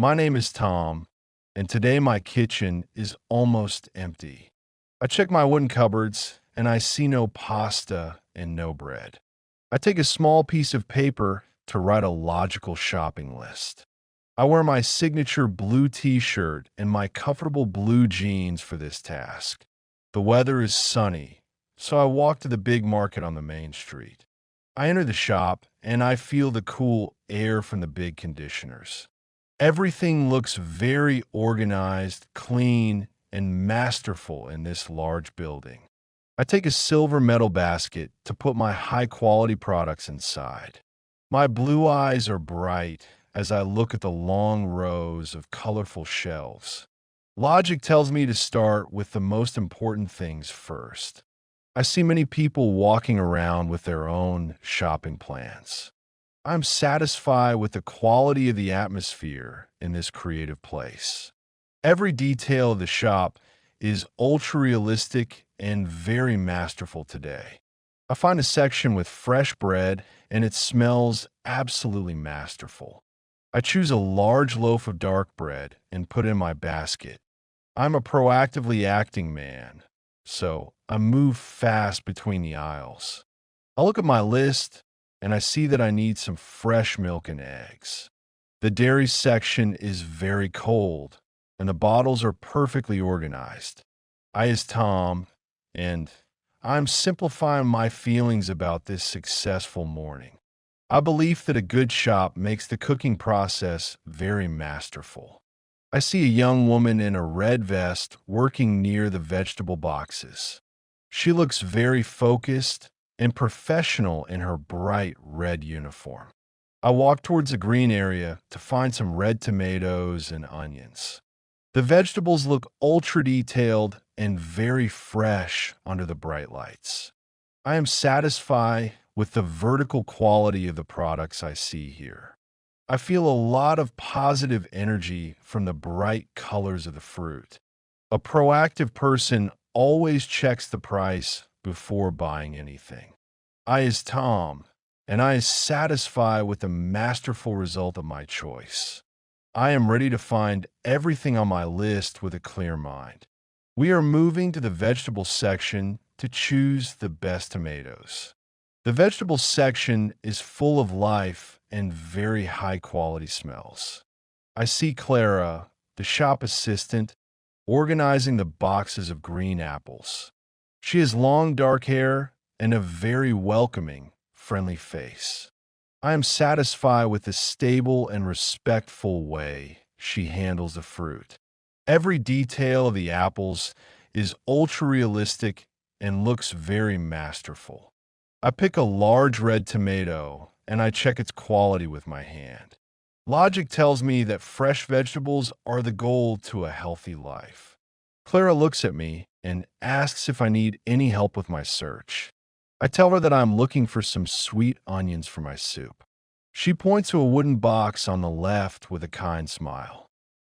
My name is Tom, and today my kitchen is almost empty. I check my wooden cupboards, and I see no pasta and no bread. I take a small piece of paper to write a logical shopping list. I wear my signature blue t-shirt and my comfortable blue jeans for this task. The weather is sunny, so I walk to the big market on the main street. I enter the shop, and I feel the cool air from the big conditioners. Everything looks very organized, clean, and masterful in this large building. I take a silver metal basket to put my high-quality products inside. My blue eyes are bright as I look at the long rows of colorful shelves. Logic tells me to start with the most important things first. I see many people walking around with their own shopping plans. I'm satisfied with the quality of the atmosphere in this creative place. Every detail of the shop is ultra-realistic and very masterful today. I find a section with fresh bread, and it smells absolutely masterful. I choose a large loaf of dark bread and put it in my basket. I'm a proactively acting man, so I move fast between the aisles. I look at my list, and I see that I need some fresh milk and eggs. The dairy section is very cold, and the bottles are perfectly organized. I is Tom, and I'm simplifying my feelings about this successful morning. I believe that a good shop makes the cooking process very masterful. I see a young woman in a red vest working near the vegetable boxes. She looks very focused and professional in her bright red uniform. I walk towards the green area to find some red tomatoes and onions. The vegetables look ultra detailed and very fresh under the bright lights. I am satisfied with the vertical quality of the products I see here. I feel a lot of positive energy from the bright colors of the fruit. A proactive person always checks the price before buying anything. I is Tom, and I is satisfied with the masterful result of my choice. I am ready to find everything on my list with a clear mind. We are moving to the vegetable section to choose the best tomatoes. The vegetable section is full of life and very high quality smells. I see Clara, the shop assistant, organizing the boxes of green apples. She has long dark hair and a very welcoming, friendly face. I am satisfied with the stable and respectful way she handles the fruit. Every detail of the apples is ultra realistic and looks very masterful. I pick a large red tomato and I check its quality with my hand. Logic tells me that fresh vegetables are the goal to a healthy life. Clara looks at me and asks if I need any help with my search. I tell her that I'm looking for some sweet onions for my soup. She points to a wooden box on the left with a kind smile.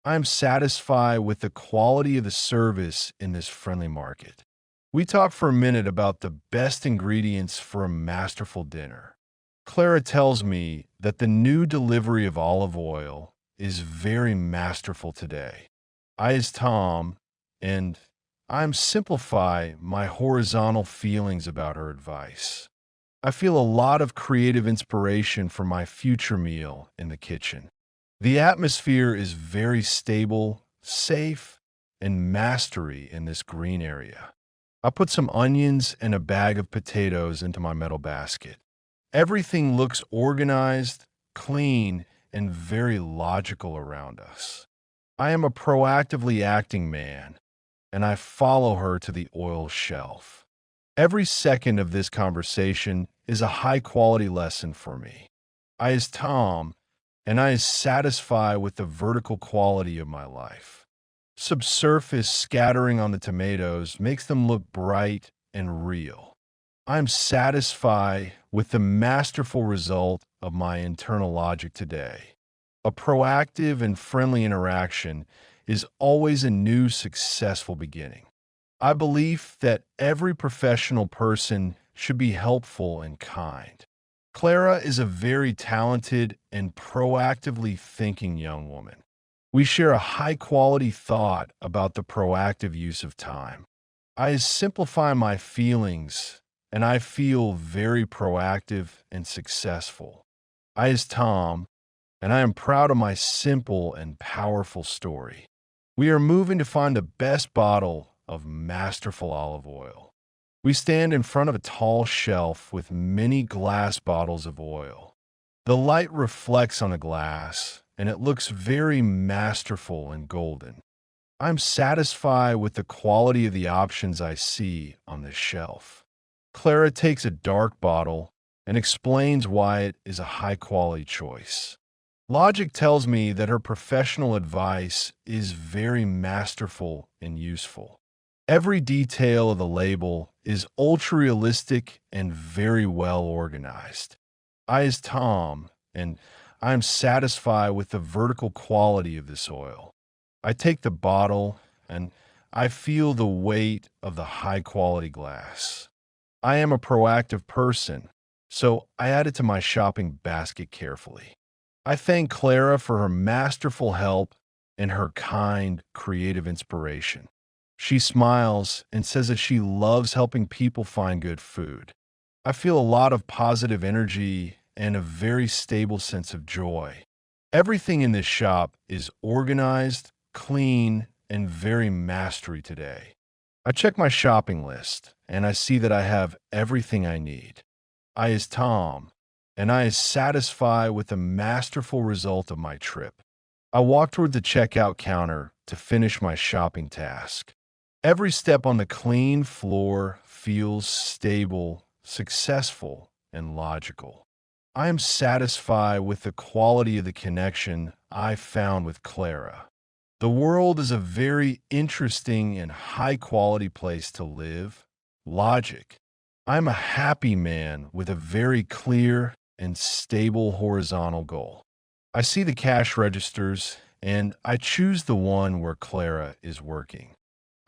I am satisfied with the quality of the service in this friendly market. We talk for a minute about the best ingredients for a masterful dinner. Clara tells me that the new delivery of olive oil is very masterful today. I is Tom, and I'm simplify my horizontal feelings about her advice. I feel a lot of creative inspiration for my future meal in the kitchen. The atmosphere is very stable, safe, and mastery in this green area. I put some onions and a bag of potatoes into my metal basket. Everything looks organized, clean, and very logical around us. I am a proactively acting man, and I follow her to the oil shelf. Every second of this conversation is a high-quality lesson for me. I is Tom, and I is satisfied with the vertical quality of my life. Subsurface scattering on the tomatoes makes them look bright and real. I'm satisfied with the masterful result of my internal logic today. A proactive and friendly interaction is always a new successful beginning. I believe that every professional person should be helpful and kind. Clara is a very talented and proactively thinking young woman. We share a high-quality thought about the proactive use of time. I simplify my feelings, and I feel very proactive and successful. I is Tom, and I am proud of my simple and powerful story. We are moving to find the best bottle of masterful olive oil. We stand in front of a tall shelf with many glass bottles of oil. The light reflects on the glass, and it looks very masterful and golden. I'm satisfied with the quality of the options I see on this shelf. Clara takes a dark bottle and explains why it is a high-quality choice. Logic tells me that her professional advice is very masterful and useful. Every detail of the label is ultra-realistic and very well organized. I is Tom, and I am satisfied with the vertical quality of this oil. I take the bottle, and I feel the weight of the high-quality glass. I am a proactive person, so I add it to my shopping basket carefully. I thank Clara for her masterful help and her kind, creative inspiration. She smiles and says that she loves helping people find good food. I feel a lot of positive energy and a very stable sense of joy. Everything in this shop is organized, clean, and very mastery today. I check my shopping list, and I see that I have everything I need. I is Tom, and I is satisfied with the masterful result of my trip. I walk toward the checkout counter to finish my shopping task. Every step on the clean floor feels stable, successful, and logical. I am satisfied with the quality of the connection I found with Clara. The world is a very interesting and high-quality place to live. Logic. I'm a happy man with a very clear and stable horizontal goal. I see the cash registers, and I choose the one where Clara is working.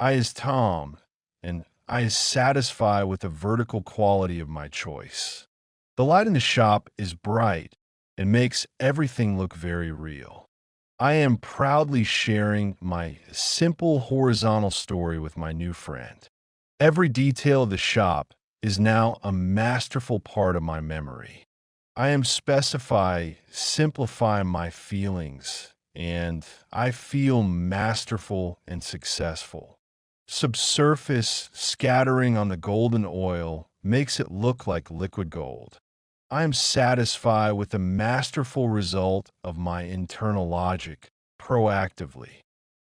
I is Tom, and I is satisfied with the vertical quality of my choice. The light in the shop is bright and makes everything look very real. I am proudly sharing my simple horizontal story with my new friend. Every detail of the shop is now a masterful part of my memory. I am simplifying my feelings, and I feel masterful and successful. Subsurface scattering on the golden oil makes it look like liquid gold. I am satisfied with the masterful result of my internal logic proactively.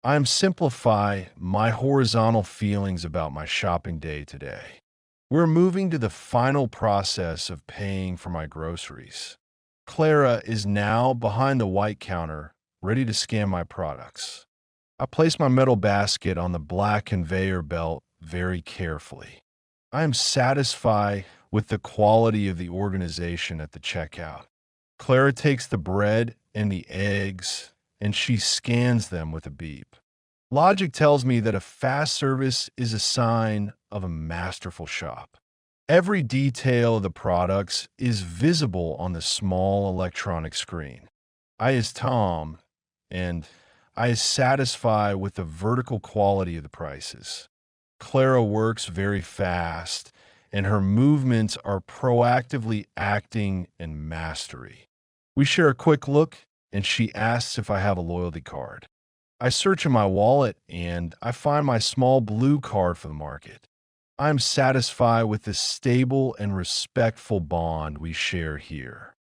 I am simplify my horizontal feelings about my shopping day today. We're moving to the final process of paying for my groceries. Clara is now behind the white counter, ready to scan my products. I place my metal basket on the black conveyor belt very carefully. I am satisfied with the quality of the organization at the checkout. Clara takes the bread and the eggs, and she scans them with a beep. Logic tells me that a fast service is a sign of a masterful shop. Every detail of the products is visible on the small electronic screen. I is Tom, and I is satisfied with the vertical quality of the prices. Clara works very fast, and her movements are proactively acting in mastery. We share a quick look, and she asks if I have a loyalty card. I search in my wallet, and I find my small blue card for the market. I'm satisfied with the stable and respectful bond we share here.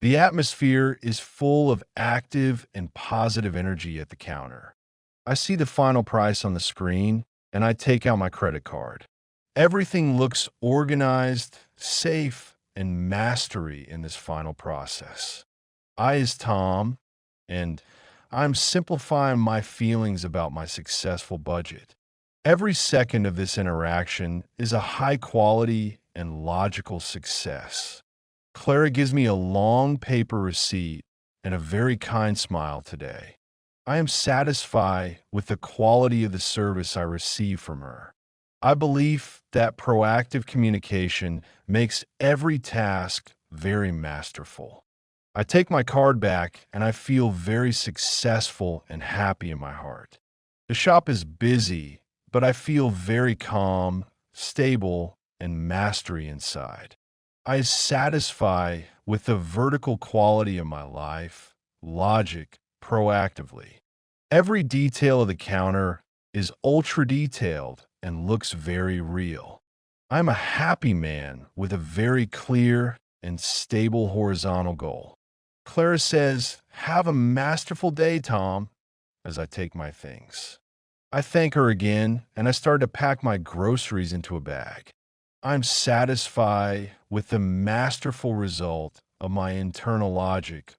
The atmosphere is full of active and positive energy at the counter. I see the final price on the screen, and I take out my credit card. Everything looks organized, safe, and mastery in this final process. I is Tom, and I'm simplifying my feelings about my successful budget. Every second of this interaction is a high quality and logical success. Clara gives me a long paper receipt and a very kind smile today. I am satisfied with the quality of the service I receive from her. I believe that proactive communication makes every task very masterful. I take my card back and I feel very successful and happy in my heart. The shop is busy, but I feel very calm, stable, and mastery inside. I satisfy with the vertical quality of my life, logic, proactively. Every detail of the counter is ultra detailed and looks very real. I'm a happy man with a very clear and stable horizontal goal. Clara says, "Have a masterful day, Tom," as I take my things. I thank her again and I start to pack my groceries into a bag. I'm satisfied with the masterful result of my internal logic.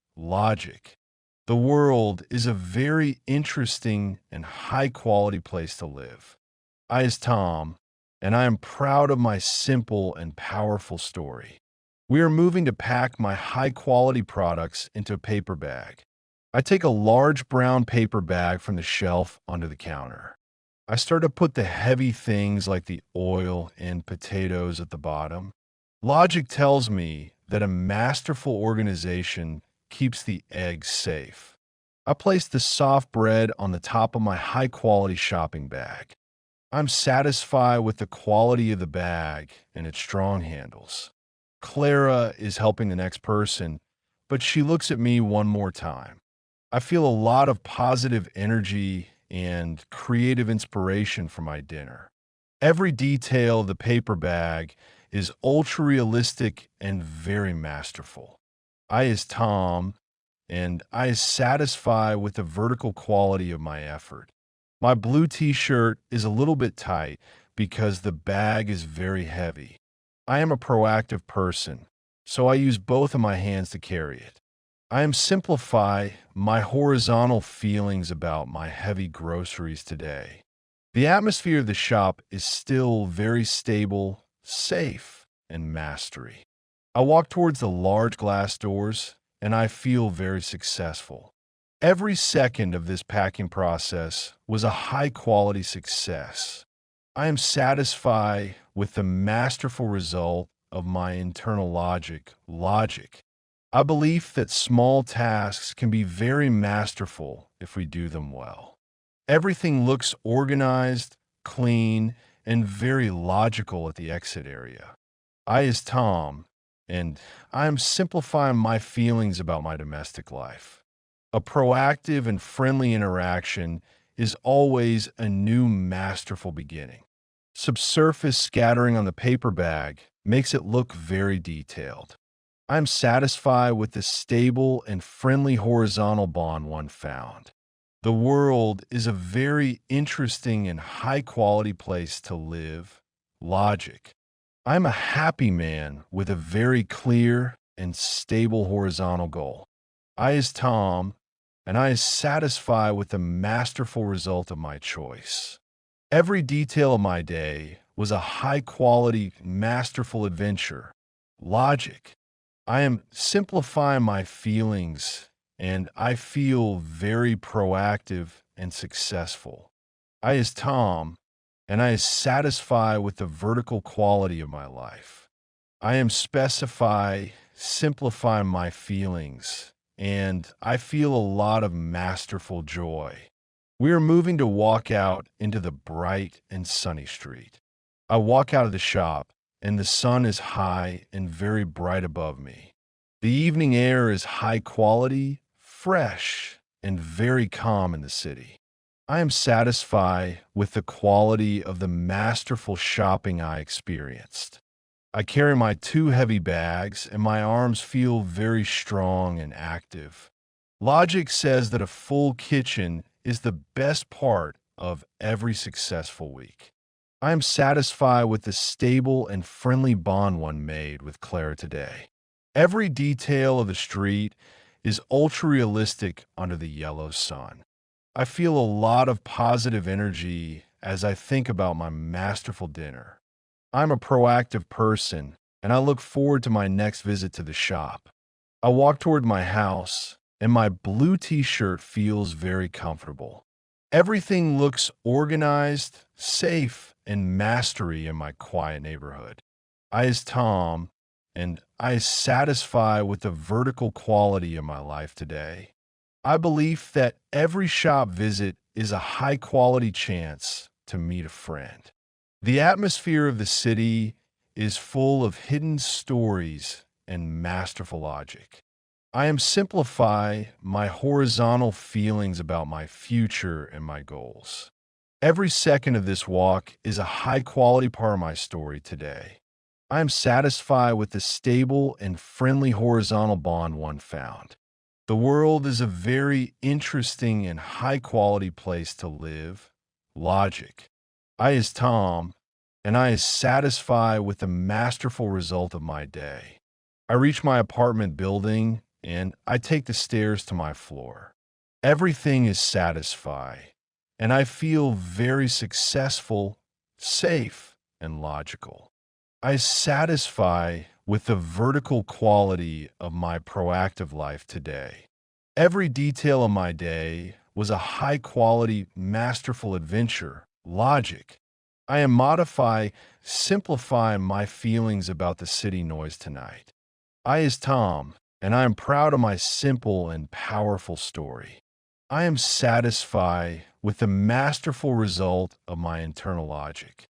The world is a very interesting and high quality place to live. I is Tom, and I am proud of my simple and powerful story. We are moving to pack my high quality products into a paper bag. I take a large brown paper bag from the shelf onto the counter. I start to put the heavy things like the oil and potatoes at the bottom. Logic tells me that a masterful organization keeps the eggs safe. I place the soft bread on the top of my high quality shopping bag. I'm satisfied with the quality of the bag and its strong handles. Clara is helping the next person, but she looks at me one more time. I feel a lot of positive energy and creative inspiration for my dinner. Every detail of the paper bag is ultra realistic and very masterful. I is Tom, and I is satisfied with the vertical quality of my effort. My blue t-shirt is a little bit tight because the bag is very heavy. I am a proactive person, so I use both of my hands to carry it. I am simplify my horizontal feelings about my heavy groceries today. The atmosphere of the shop is still very stable, safe, and mastery. I walk towards the large glass doors, and I feel very successful. Every second of this packing process was a high-quality success. I am satisfied with the masterful result of my internal logic. I believe that small tasks can be very masterful if we do them well. Everything looks organized, clean, and very logical at the exit area. I is Tom, and I am simplifying my feelings about my domestic life. A proactive and friendly interaction is always a new masterful beginning. Subsurface scattering on the paper bag makes it look very detailed. I am satisfied with the stable and friendly horizontal bond one found. The world is a very interesting and high-quality place to live. Logic. I'm a happy man with a very clear and stable horizontal goal. I is Tom, and I is satisfied with the masterful result of my choice. Every detail of my day was a high-quality, masterful adventure. Logic. I am simplifying my feelings, and I feel very proactive and successful. I is Tom, and I is satisfied with the vertical quality of my life. I am simplifying my feelings, and I feel a lot of masterful joy. We are moving to walk out into the bright and sunny street. I walk out of the shop, and the sun is high and very bright above me. The evening air is high quality, fresh, and very calm in the city. I am satisfied with the quality of the masterful shopping I experienced. I carry my two heavy bags, and my arms feel very strong and active. Logic says that a full kitchen is the best part of every successful week. I am satisfied with the stable and friendly bond one made with Clara today. Every detail of the street is ultra realistic under the yellow sun. I feel a lot of positive energy as I think about my masterful dinner. I'm a proactive person, and I look forward to my next visit to the shop. I walk toward my house, and my blue t-shirt feels very comfortable. Everything looks organized, safe, and mastery in my quiet neighborhood. I is Tom, and I is satisfied with the vertical quality of my life today. I believe that every shop visit is a high quality chance to meet a friend. The atmosphere of the city is full of hidden stories and masterful logic. I am simplify my horizontal feelings about my future and my goals. Every second of this walk is a high quality part of my story today. I am satisfied with the stable and friendly horizontal bond one found. The world is a very interesting and high quality place to live. Logic. I is Tom, and I is satisfied with the masterful result of my day. I reach my apartment building and I take the stairs to my floor. Everything is satisfied, and I feel very successful, safe, and logical. I satisfy with the vertical quality of my proactive life today. Every detail of my day was a high quality, masterful adventure, logic. I am simplifying my feelings about the city noise tonight. I is Tom, and I am proud of my simple and powerful story. I am satisfied with the masterful result of my internal logic.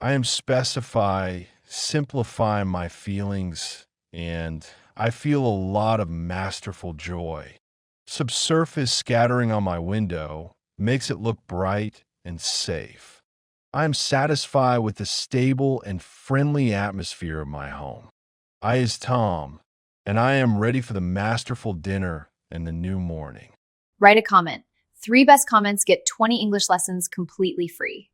I am simplifying my feelings, and I feel a lot of masterful joy. Subsurface scattering on my window makes it look bright and safe. I am satisfied with the stable and friendly atmosphere of my home. I is Tom, and I am ready for the masterful dinner and the new morning. Write a comment. 3 best comments get 20 English lessons completely free.